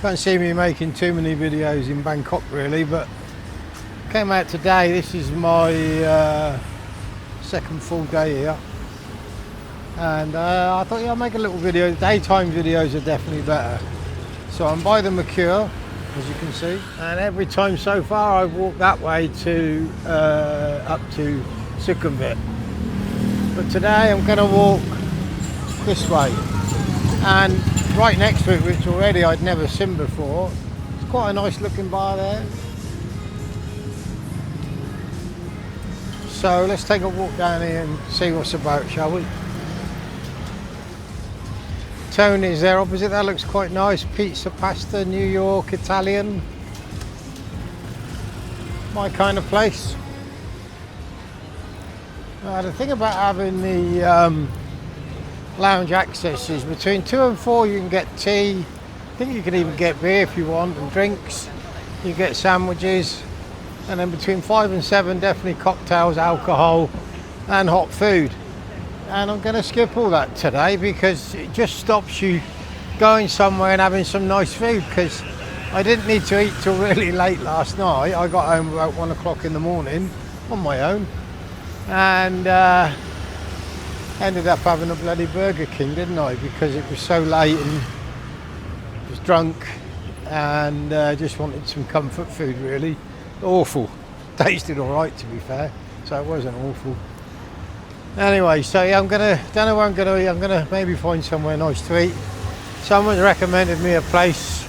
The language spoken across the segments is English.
Can't see me making too many videos in Bangkok really, but came out today. This is my second full day here, and I thought, yeah, I'll make a little video. Daytime videos are definitely better. So I'm by the Mercure, as you can see, and every time so far I've walked that way to up to Sukhumvit, but today I'm going to walk this way, and right next to it, which already I'd never seen before, it's quite a nice looking bar there. So let's take a walk down here and see what's about, shall we? Tony's there opposite, that looks quite nice. Pizza, pasta, New York, Italian. My kind of place. The thing about having the lounge access is between 2 and 4 you can get tea. I think you can even get beer if you want, and drinks. You get sandwiches. And then between 5 and 7 definitely cocktails, alcohol and hot food. And I'm going to skip all that today because it just stops you going somewhere and having some nice food, because I didn't need to eat till really late last night. I got home about 1 o'clock in the morning on my own, and ended up having a bloody Burger King, didn't I, because it was so late and I was drunk and just wanted some comfort food really. Awful. Tasted alright, to be fair, so it wasn't awful. Anyway, so yeah, don't know where I'm gonna eat. I'm gonna maybe find somewhere nice to eat. Someone's recommended me a place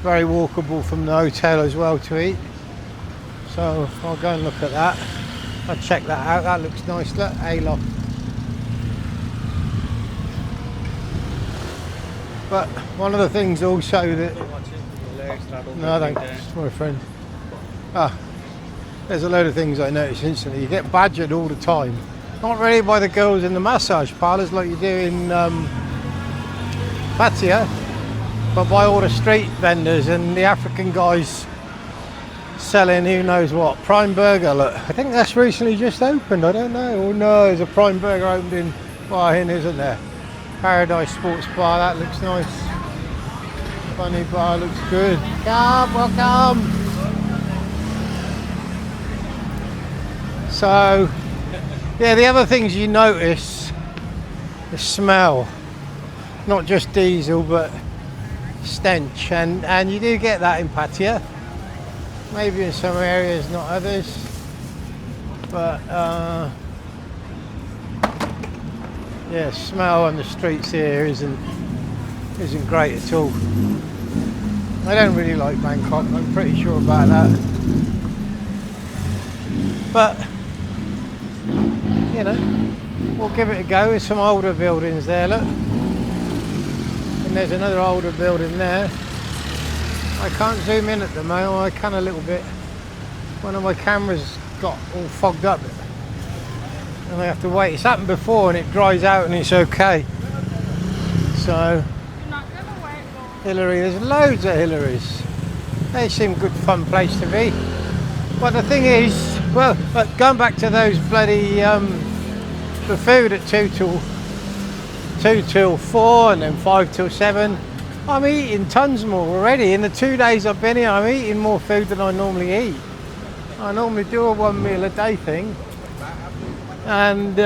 very walkable from the hotel as well to eat, so I'll go and look at that. I'll check that out. That looks nice. Look, A-Loft. But one of the things also that... No, thanks, it's my friend. There's a load of things I noticed instantly. You get badgered all the time. Not really by the girls in the massage parlours like you do in Pattaya, but by all the street vendors and the African guys selling who knows what. Prime Burger, look, I think that's recently just opened, I don't know. Oh no, there's a Prime Burger opened in Bahin, isn't there? Paradise Sports Bar, that looks nice. Funny Bar looks good. Come, welcome. So, yeah, the other things you notice, the smell, not just diesel but stench, and you do get that in Pattaya, maybe in some areas, not others, but yeah, smell on the streets here isn't great at all. I don't really like Bangkok, I'm pretty sure about that, but you know, we'll give it a go. There's some older buildings there, look. And there's another older building there. I can't zoom in at the moment, I can a little bit. One of my cameras got all fogged up and I have to wait. It's happened before and it dries out and it's okay. So, Hillary, there's loads of Hillarys. They seem a good fun place to be. But the thing is, well, but going back to those bloody the food at 2 till 4 and then 5 till 7, I'm eating tons more already. In the 2 days I've been here, I'm eating more food than I normally eat. I normally do a 1 meal a day thing, and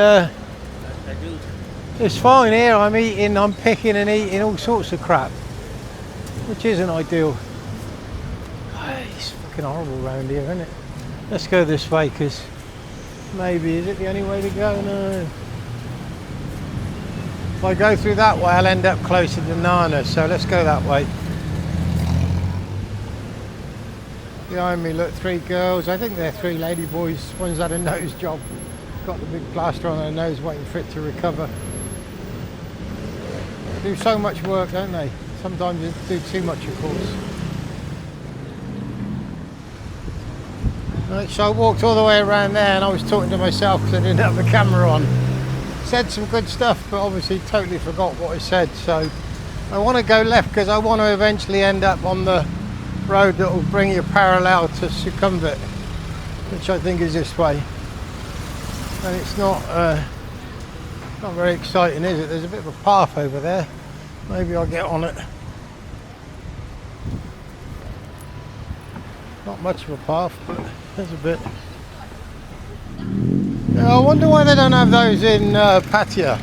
it's fine here. I'm picking and eating all sorts of crap, which isn't ideal. It's fucking horrible around here, isn't it? Let's go this way, because maybe, is it the only way to go? No. If I go through that way, I'll end up closer to Nana, so let's go that way. Behind me, look, 3 girls. I think they're 3 lady boys. One's had a nose job. Got the big plaster on her nose, waiting for it to recover. They do so much work, don't they? Sometimes they do too much, of course. Right, so I walked all the way around there and I was talking to myself because I didn't have the camera on. Said some good stuff, but obviously totally forgot what I said. So I want to go left because I want to eventually end up on the road that will bring you parallel to Sukhumvit, which I think is this way. And it's not very exciting, is it? There's a bit of a path over there. Maybe I'll get on it. Not much of a path, but there's a bit. Yeah, I wonder why they don't have those in Pattaya.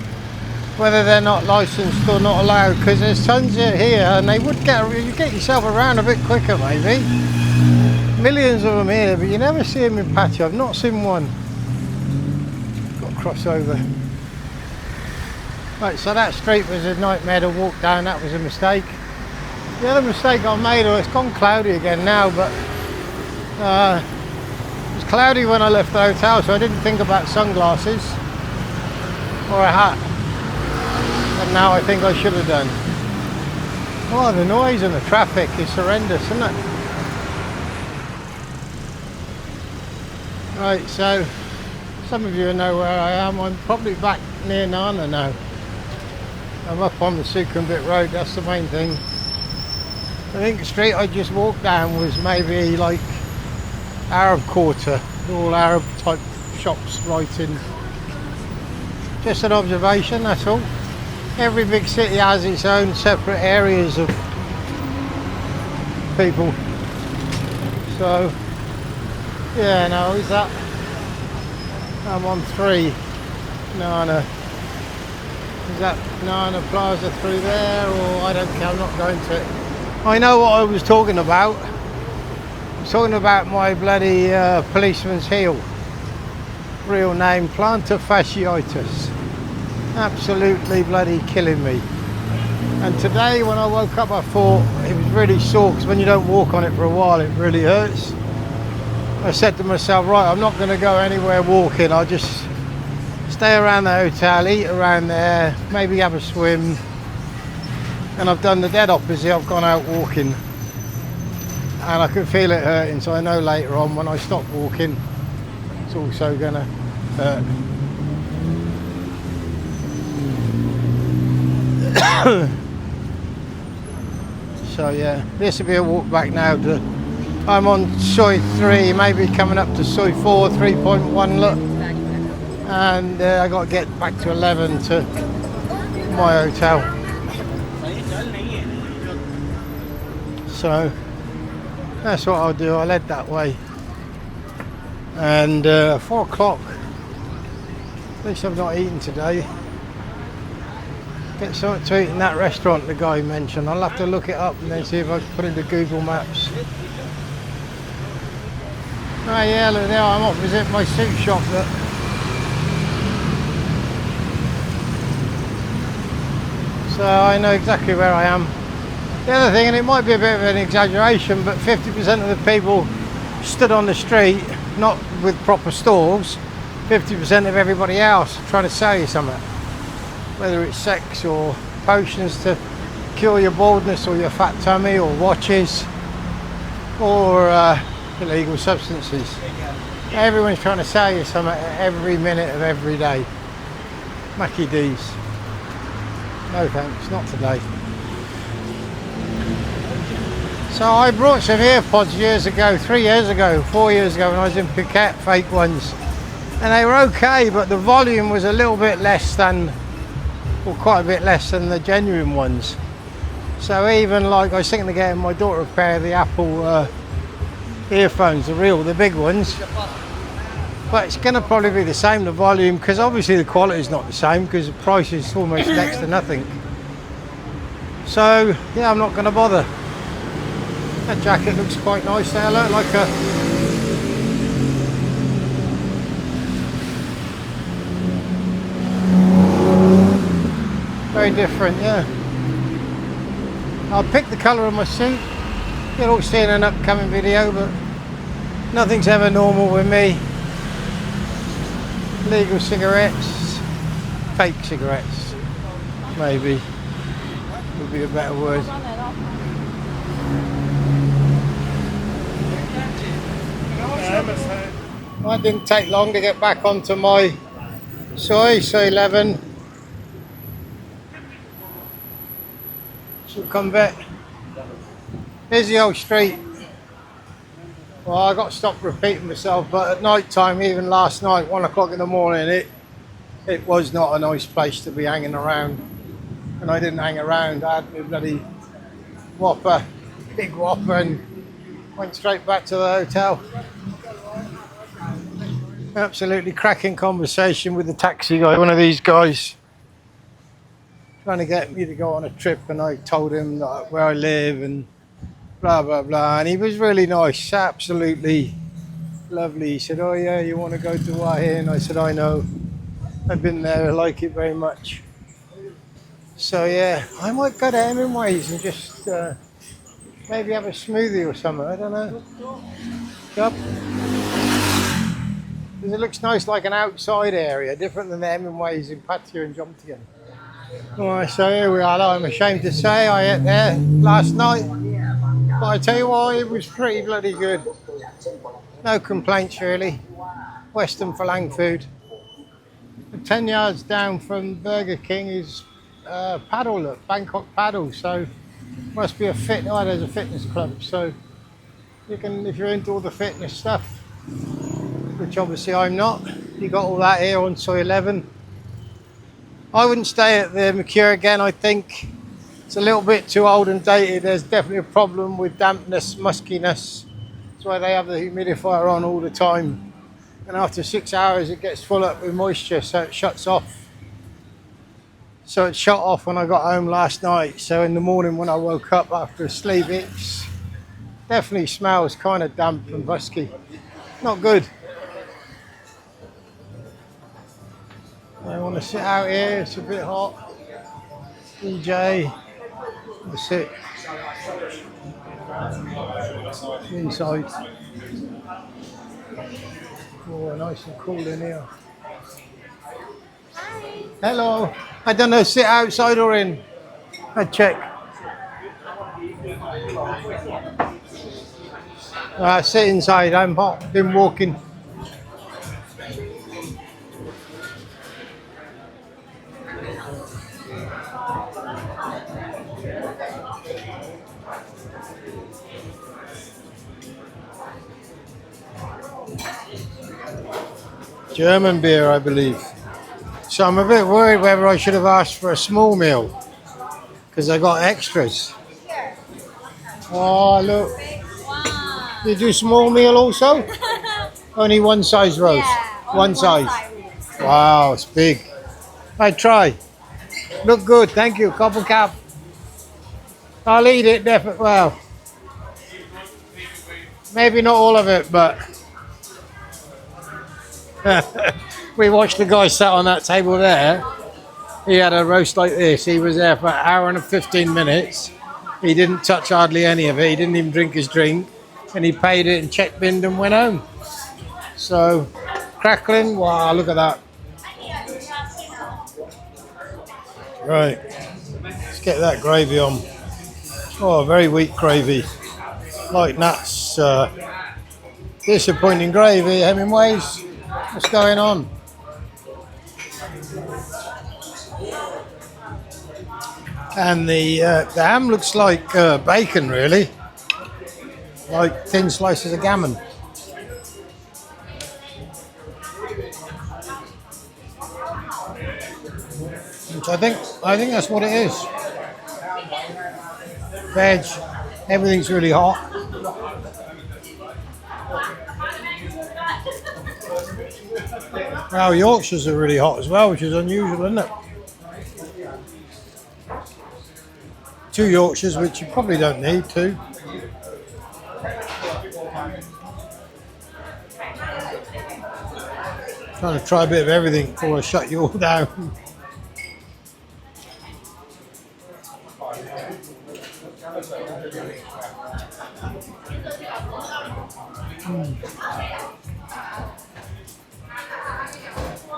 Whether they're not licensed or not allowed, because there's tons here and they would you get yourself around a bit quicker maybe. Millions of them here, but you never see them in Pattaya. I've not seen one. Got to cross over. Right, so that street was a nightmare to walk down. That was a mistake. The other mistake I made, it's gone cloudy again now, but it was cloudy when I left the hotel, so I didn't think about sunglasses or a hat. And now I think I should have done. Oh, the noise and the traffic is horrendous, isn't it? Right, so some of you know where I am. I'm probably back near Nana now. I'm up on the Sukhumvit Road, that's the main thing. I think the street I just walked down was maybe like Arab Quarter, all Arab type shops right in. Just an observation, that's all. Every big city has its own separate areas of people. So, yeah, no, is that? I'm on 3. Nana. Is that Nana Plaza through there, or I don't care, I'm not going to it. I know what I was talking about. I was talking about my bloody policeman's heel. Real name, plantar fasciitis. Absolutely bloody killing me. And today when I woke up I thought it was really sore, because when you don't walk on it for a while it really hurts. I said to myself, right, I'm not going to go anywhere walking, I'll just stay around the hotel, eat around there, maybe have a swim. And I've done the dead opposite, I've gone out walking and I can feel it hurting, so I know later on when I stop walking it's also going to hurt. So yeah, this will be a walk back now to, I'm on Soi 3, maybe coming up to Soi 4, 3.1 look, and I got to get back to 11 to my hotel. So that's what I'll do, I'll head that way. And 4 o'clock, at least I've not eaten today. Get something to eat in that restaurant the guy mentioned. I'll have to look it up and then see if I can put it into Google Maps. Oh yeah, look there, I'm opposite my suit shop. Look. So I know exactly where I am. The other thing, and it might be a bit of an exaggeration, but 50% of the people stood on the street, not with proper stalls, 50% of everybody else trying to sell you something. Whether it's sex or potions to cure your baldness or your fat tummy or watches or illegal substances. Everyone's trying to sell you something every minute of every day. Mackie D's. No thanks, not today. So I brought some earpods years ago, 3 years ago, 4 years ago when I was in Phuket, fake ones. And they were okay, but the volume was a little bit less than, or quite a bit less than the genuine ones. So even like I was thinking of getting my daughter a pair of the Apple earphones, the big ones. But it's going to probably be the same, the volume, because obviously the quality is not the same because the price is almost next to nothing. So yeah, I'm not going to bother. That jacket looks quite nice there, look like a very different, yeah. I'll pick the colour of my suit. You'll all see in an upcoming video, but nothing's ever normal with me. Legal cigarettes, fake cigarettes, maybe would be a better word. Well, it didn't take long to get back onto my Soi 11. Sukhumvit. Here's the old street. Well, I got to stop repeating myself, but at night time, even last night, 1 o'clock in the morning, it was not a nice place to be hanging around. And I didn't hang around. I had my bloody Whopper, big Whopper, and Went straight back to the hotel. Absolutely cracking conversation with the taxi guy, one of these guys trying to get me to go on a trip, and I told him that where I live and blah blah blah, and he was really nice, absolutely lovely. He said, "Oh yeah, you want to go to Wahi?" And I said, "I know, I've been there, I like it very much." So yeah, I might go to Hemmingways and just maybe have a smoothie or something, I don't know. Yep. Because it looks nice, like an outside area, different than the Hemmingways in Pattaya and Jomtien. Alright, so here we are. I'm ashamed to say I ate there last night, but I tell you what, it was pretty bloody good. No complaints really. Western Falang food. 10 yards down from Burger King is Paddle, look, Bangkok Paddle. So must be a there's a fitness club. So you can, if you're into all the fitness stuff, which obviously I'm not. You got all that here on Soy 11. I wouldn't stay at the Mercure again. I think it's a little bit too old and dated. There's definitely a problem with dampness, muskiness. That's why they have the humidifier on all the time. And after 6 hours, it gets full up with moisture, so it shuts off. So it shut off when I got home last night. So in the morning when I woke up after a sleep, it definitely smells kind of damp and musky. Not good. I want to sit out here, it's a bit hot. DJ, we'll sit inside. Oh, nice and cool in here. Hi. Hello. I don't know, sit outside or in? I check. Sit inside, I'm hot, been walking. German beer, I believe. So I'm a bit worried whether I should have asked for a small meal because I got extras. Oh, look. Wow. You do small meal also? Only one size roast? Yeah, one size. Wow, it's big. I try. Look good, thank you. Couple cap. I'll eat it definitely. Well, maybe not all of it, but we watched the guy sat on that table there. He had a roast like this. He was there for an hour and 15 minutes. He didn't touch hardly any of it. He didn't even drink his drink. And he paid it and check binned and went home. So, crackling. Wow, look at that. Right. Let's get that gravy on. Oh, very weak gravy. Like nuts. Disappointing gravy, Hemmingways. What's going on? And the ham looks like bacon, really. Like thin slices of gammon. Which I think that's what it is. Veg, everything's really hot. Wow, Yorkshires are really hot as well, which is unusual, isn't it? 2 Yorkshires, which you probably don't need 2. Trying to try a bit of everything before I shut you all down.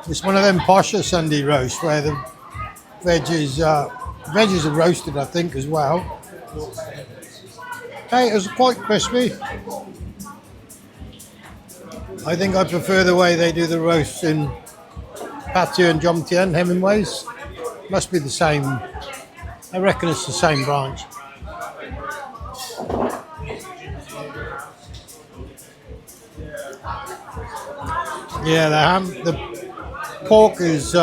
It's one of them posher Sunday roasts where the veggies are roasted, I think, as well. Hey, it was quite crispy. I think I prefer the way they do the roasts in Pattaya and Jomtien, Hemmingways. Must be the same. I reckon it's the same branch. Yeah, the pork is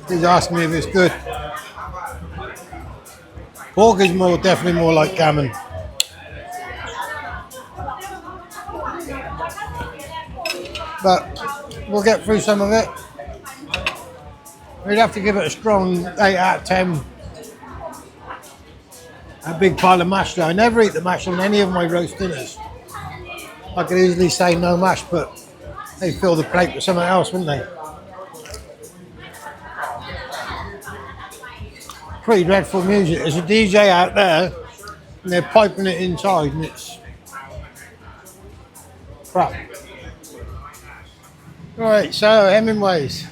He's asking me if it's good. Pork is definitely more like gammon. But we'll get through some of it. We'd have to give it a strong 8 out of 10. A big pile of mash though. I never eat the mash on any of my roast dinners. I could easily say no mash, but they fill the plate with something else, wouldn't they? Pretty dreadful music. There's a DJ out there and they're piping it inside and it's crap. Right, so Hemmingways.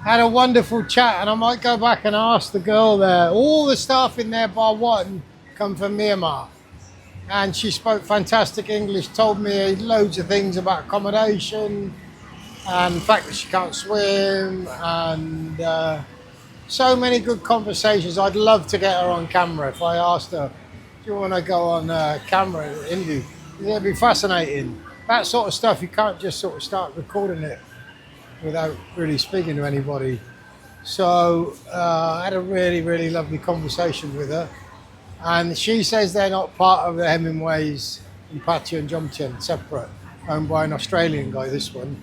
Had a wonderful chat and I might go back and ask the girl there. All the staff in there bar one come from Myanmar. And she spoke fantastic English, told me loads of things about accommodation and the fact that she can't swim and so many good conversations. I'd love to get her on camera if I asked her, do you want to go on camera interview? It'd be fascinating. That sort of stuff, you can't just sort of start recording it without really speaking to anybody. So I had a really, really lovely conversation with her. And she says they're not part of the Hemmingways in Pattaya and Jomtien, separate, owned by an Australian guy, this one.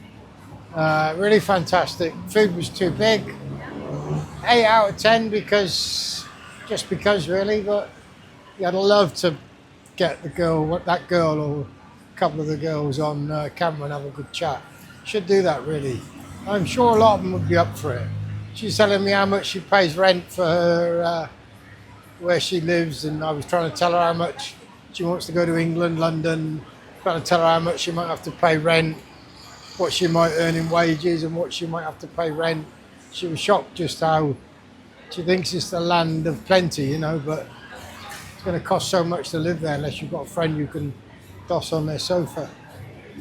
Really fantastic. Food was too big. 8 out of 10 just because really, but yeah, I'd love to get that girl or a couple of the girls on camera and have a good chat. Should do that really. I'm sure a lot of them would be up for it. She's telling me how much she pays rent for her, where she lives, and I was trying to tell her how much she wants to go to England, London, trying to tell her how much she might have to pay rent, what she might earn in wages and what she might have to pay rent. She was shocked just how she thinks it's the land of plenty, you know, but it's going to cost so much to live there unless you've got a friend you can doss on their sofa.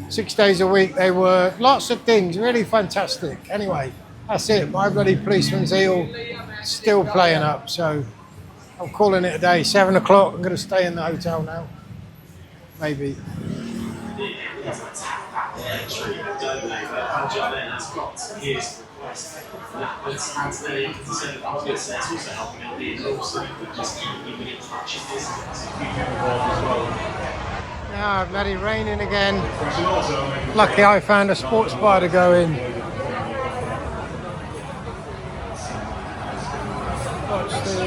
6 days a week they work, lots of things, really fantastic. Anyway, that's it. My bloody policeman's eel still playing up, so I'm calling it a day. 7 o'clock, I'm going to stay in the hotel now. Maybe. Ah, bloody raining again. Lucky I found a sports bar to go in. Watch the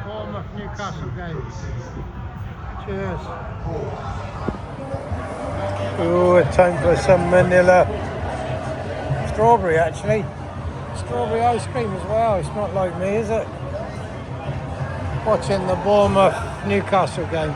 Bournemouth Newcastle game. Cheers. Oh, time for some vanilla. Strawberry actually. Strawberry ice cream as well. It's not like me, is it? Watching the Bournemouth Newcastle game.